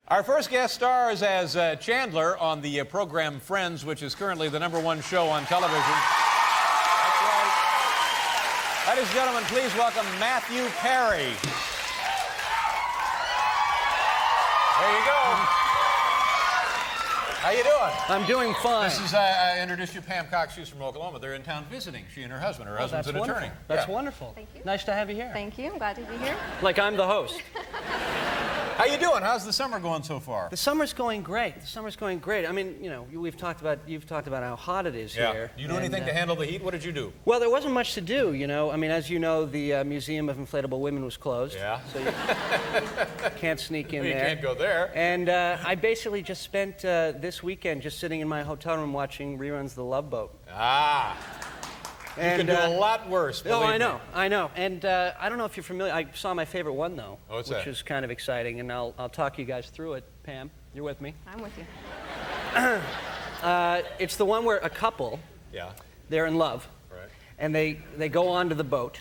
Our first guest stars as Chandler on the program Friends, which is currently the #1 show on television. That's right. Ladies and gentlemen, please welcome Matthew Perry. There you go. How you doing? I'm doing fine. This is, I introduced you to Pam Cox. She's from Oklahoma. They're in town visiting, she and her husband. Her husband's an attorney. That's wonderful. Thank you. Nice to have you here. Thank you. I'm glad to be here. Like I'm the host. How you doing? How's the summer going so far? The summer's going great. The summer's going great. I mean, you know, you've talked about how hot it is here. You do anything to handle the heat? What did you do? Well, there wasn't much to do, you know. I mean, as you know, the Museum of Inflatable Women was closed. Yeah. So you can't sneak in there. You can't go there. And I basically just spent this weekend just sitting in my hotel room watching reruns of The Love Boat. Ah. You can do a lot worse. Oh, I know. And I don't know if you're familiar. I saw my favorite one, though. Oh, what's that? Which is kind of exciting, and I'll talk you guys through it. Pam, you're with me? I'm with you. It's the one where a couple, they're in love, right, and they go onto the boat.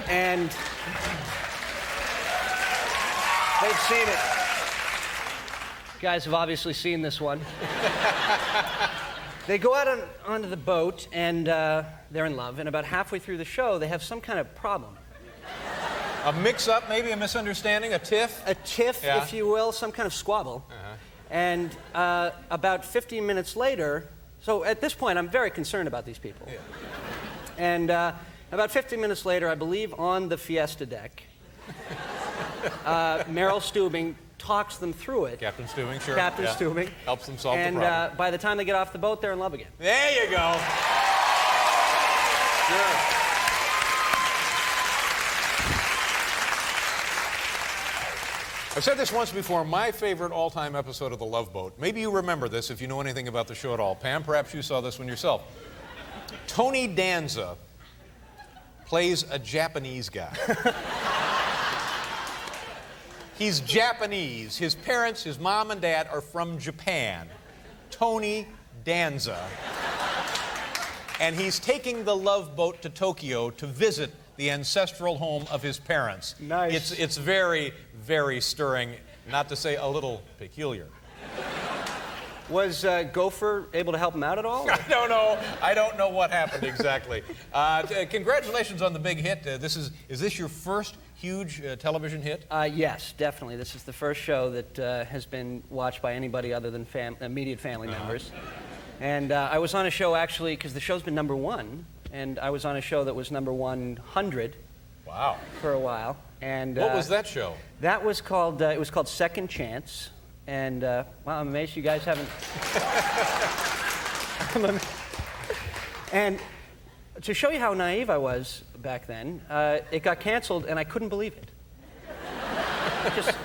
And they've seen it. You guys have obviously seen this one. They go out onto the boat, and they're in love, and about halfway through the show, they have some kind of problem. A mix-up, maybe a misunderstanding, a tiff? A tiff, if you will, some kind of squabble. And about 15 minutes later, so at this point, I'm very concerned about these people. Yeah. And about 15 minutes later, I believe on the Fiesta deck, Meryl Steubing talks them through it. Captain Steubing, sure. Captain Steubing. Helps them solve the problem. And by the time they get off the boat, they're in love again. There you go. Sure. I've said this once before, my favorite all-time episode of The Love Boat. Maybe you remember this if you know anything about the show at all. Pam, perhaps you saw this one yourself. Tony Danza plays a Japanese guy. He's Japanese. His parents, his mom and dad, are from Japan. Tony Danza. And he's taking the Love Boat to Tokyo to visit the ancestral home of his parents. Nice. It's very, very stirring, not to say a little peculiar. Was Gopher able to help him out at all? I don't know. I don't know what happened exactly. Congratulations on the big hit. Is this your first huge television hit? Yes, definitely. This is the first show that has been watched by anybody other than immediate family members. And I was on a show, actually, because the show's been #1, and I was on a show that was #100 for a while. And what was that show? That was called, it was called Second Chance. And, wow, I'm amazed you guys haven't... And to show you how naive I was back then, it got canceled, and I couldn't believe it. Just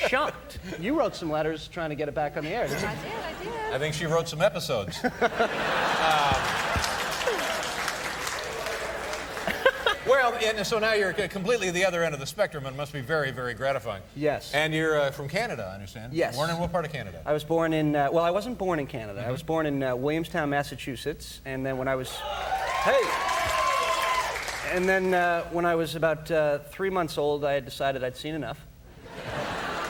shocked. You wrote some letters trying to get it back on the air, didn't you? I did. I think she wrote some episodes. Well, and so now you're completely the other end of the spectrum, and it must be very, very gratifying. Yes. And you're from Canada, I understand? Yes. Born in what part of Canada? I was born in, well, I wasn't born in Canada. I was born in Williamstown, Massachusetts, and then when I was, and then when I was about 3 months old, I had decided I'd seen enough,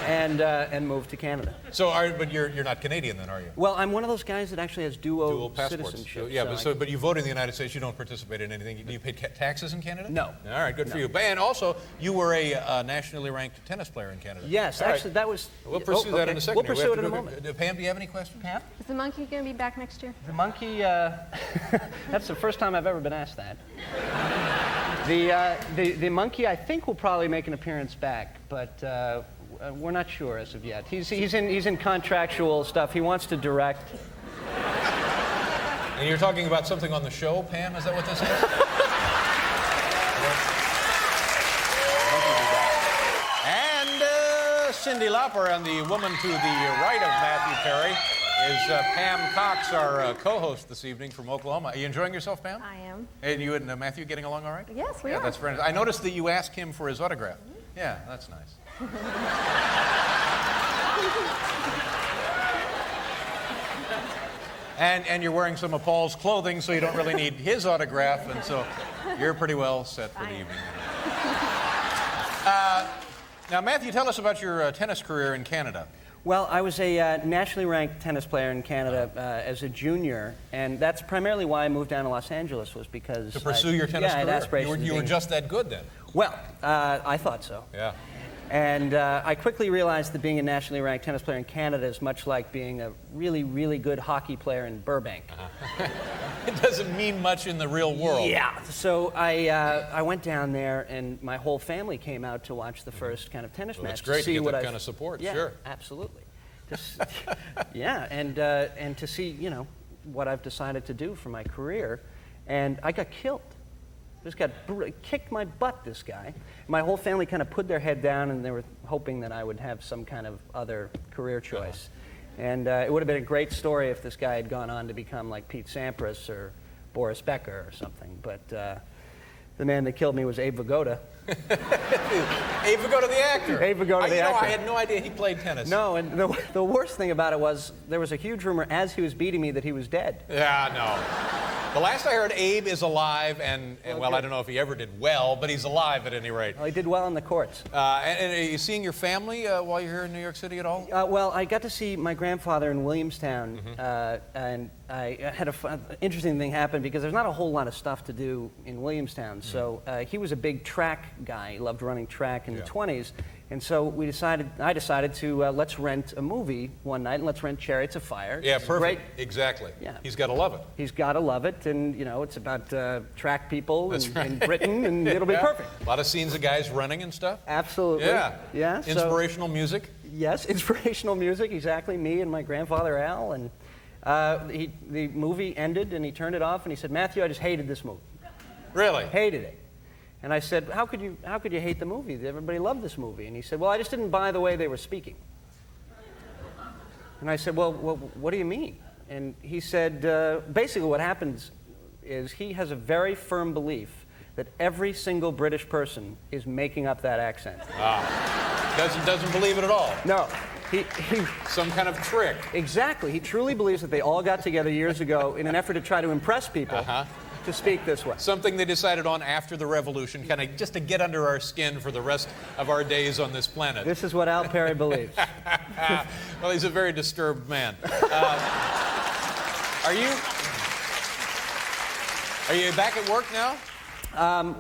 and moved to Canada. So, but you're not Canadian then, are you? Well, I'm one of those guys that actually has dual passports. citizenship. Yeah, but you vote in the United States. You don't participate in anything. Do you pay taxes in Canada? No. All right, good for you. And also, you were a nationally ranked tennis player in Canada. Yes, All actually, right. that was... We'll pursue that in a second. We'll pursue it in a moment. Pam, do you have any questions? Pam? Is the monkey going to be back next year? The monkey, that's the first time I've ever been asked that. The monkey, I think, will probably make an appearance back, but we're not sure as of yet. He's in contractual stuff. He wants to direct. And you're talking about something on the show, Pam? Is that what this is? And Cyndi Lauper, and the woman to the right of Matthew Perry is Pam Cox, our co-host this evening from Oklahoma. Are you enjoying yourself, Pam? I am. And you and Matthew getting along all right? Yes, we are. That's very nice. I noticed that you asked him for his autograph. Yeah, that's nice. And you're wearing some of Paul's clothing, so you don't really need his autograph, and so you're pretty well set for the evening. Now, Matthew, tell us about your tennis career in Canada. Well, I was a nationally ranked tennis player in Canada as a junior, and that's primarily why I moved down to Los Angeles, was because... To pursue your tennis career? career? I had aspirations. You were just that good then? Well, I thought so. Yeah. And I quickly realized that being a nationally ranked tennis player in Canada is much like being a really, really good hockey player in Burbank. It doesn't mean much in the real world. Yeah. So I went down there, and my whole family came out to watch the first kind of tennis match. It's great to get that I've- kind of support, yeah, sure. Absolutely. Yeah, and to see, you know, what I've decided to do for my career. And I got killed. Just got kicked my butt, this guy. My whole family kind of put their head down, and they were hoping that I would have some kind of other career choice. And it would have been a great story if this guy had gone on to become like Pete Sampras or Boris Becker or something. But the man that killed me was Abe Vigoda. Abe Vigoda, the actor. Abe Vigoda, the actor. I had no idea he played tennis. No, and the worst thing about it was there was a huge rumor as he was beating me that he was dead. Yeah, no. The last I heard, Abe is alive, and well, I don't know if he ever did well, but he's alive at any rate. Well, he did well in the courts. And are you seeing your family while you're here in New York City at all? Well, I got to see my grandfather in Williamstown, and I had an interesting thing happen because there's not a whole lot of stuff to do in Williamstown. So he was a big track guy. He loved running track in the 20s. And so I decided to let's rent a movie one night, and let's rent Chariots of Fire. Yeah, It's perfect. Great. Exactly. Yeah. He's got to love it. He's got to love it, and you know, it's about track people That's in, right. in Britain, and it'll be perfect. A lot of scenes of guys running and stuff. Absolutely. Yeah. Yeah. So, Inspirational music. yes, inspirational music. Exactly. Me and my grandfather Al, and the movie ended, and he turned it off, and he said, "Matthew, I just hated this movie. Really? Hated it." And I said, how could you hate the movie? Everybody loved this movie. And he said, well, I just didn't buy the way they were speaking. And I said, well, what do you mean? And he said, basically what happens is he has a very firm belief that every single British person is making up that accent. Doesn't believe it at all. No. He Some kind of trick. exactly. He truly believes that they all got together years ago in an effort to try to impress people to speak this way. Something they decided on after the revolution, kind of just to get under our skin for the rest of our days on this planet. This is what Al Perry believes. Well, he's a very disturbed man. Are you back at work now?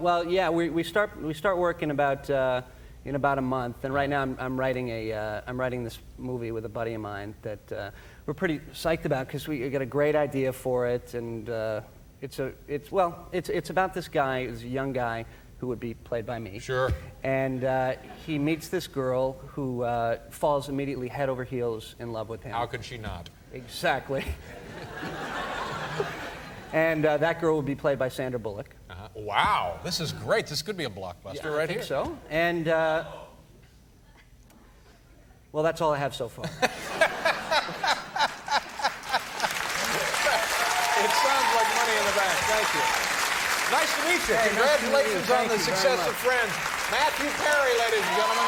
Well, yeah, we start work in about a month, and right now I'm writing this movie with a buddy of mine that we're pretty psyched about because we got a great idea for it, and it's about this guy, this young guy who would be played by me. Sure. And he meets this girl who falls immediately head over heels in love with him. How could she not? Exactly. And that girl would be played by Sandra Bullock. Wow, this is great. This could be a blockbuster right I think here. so. And well, that's all I have so far. It sounds like money in the bank. Thank you. Nice to meet you. Hey, nice to meet you. Congratulations on Thank the you very success much. of Friends. Matthew Perry, ladies and gentlemen.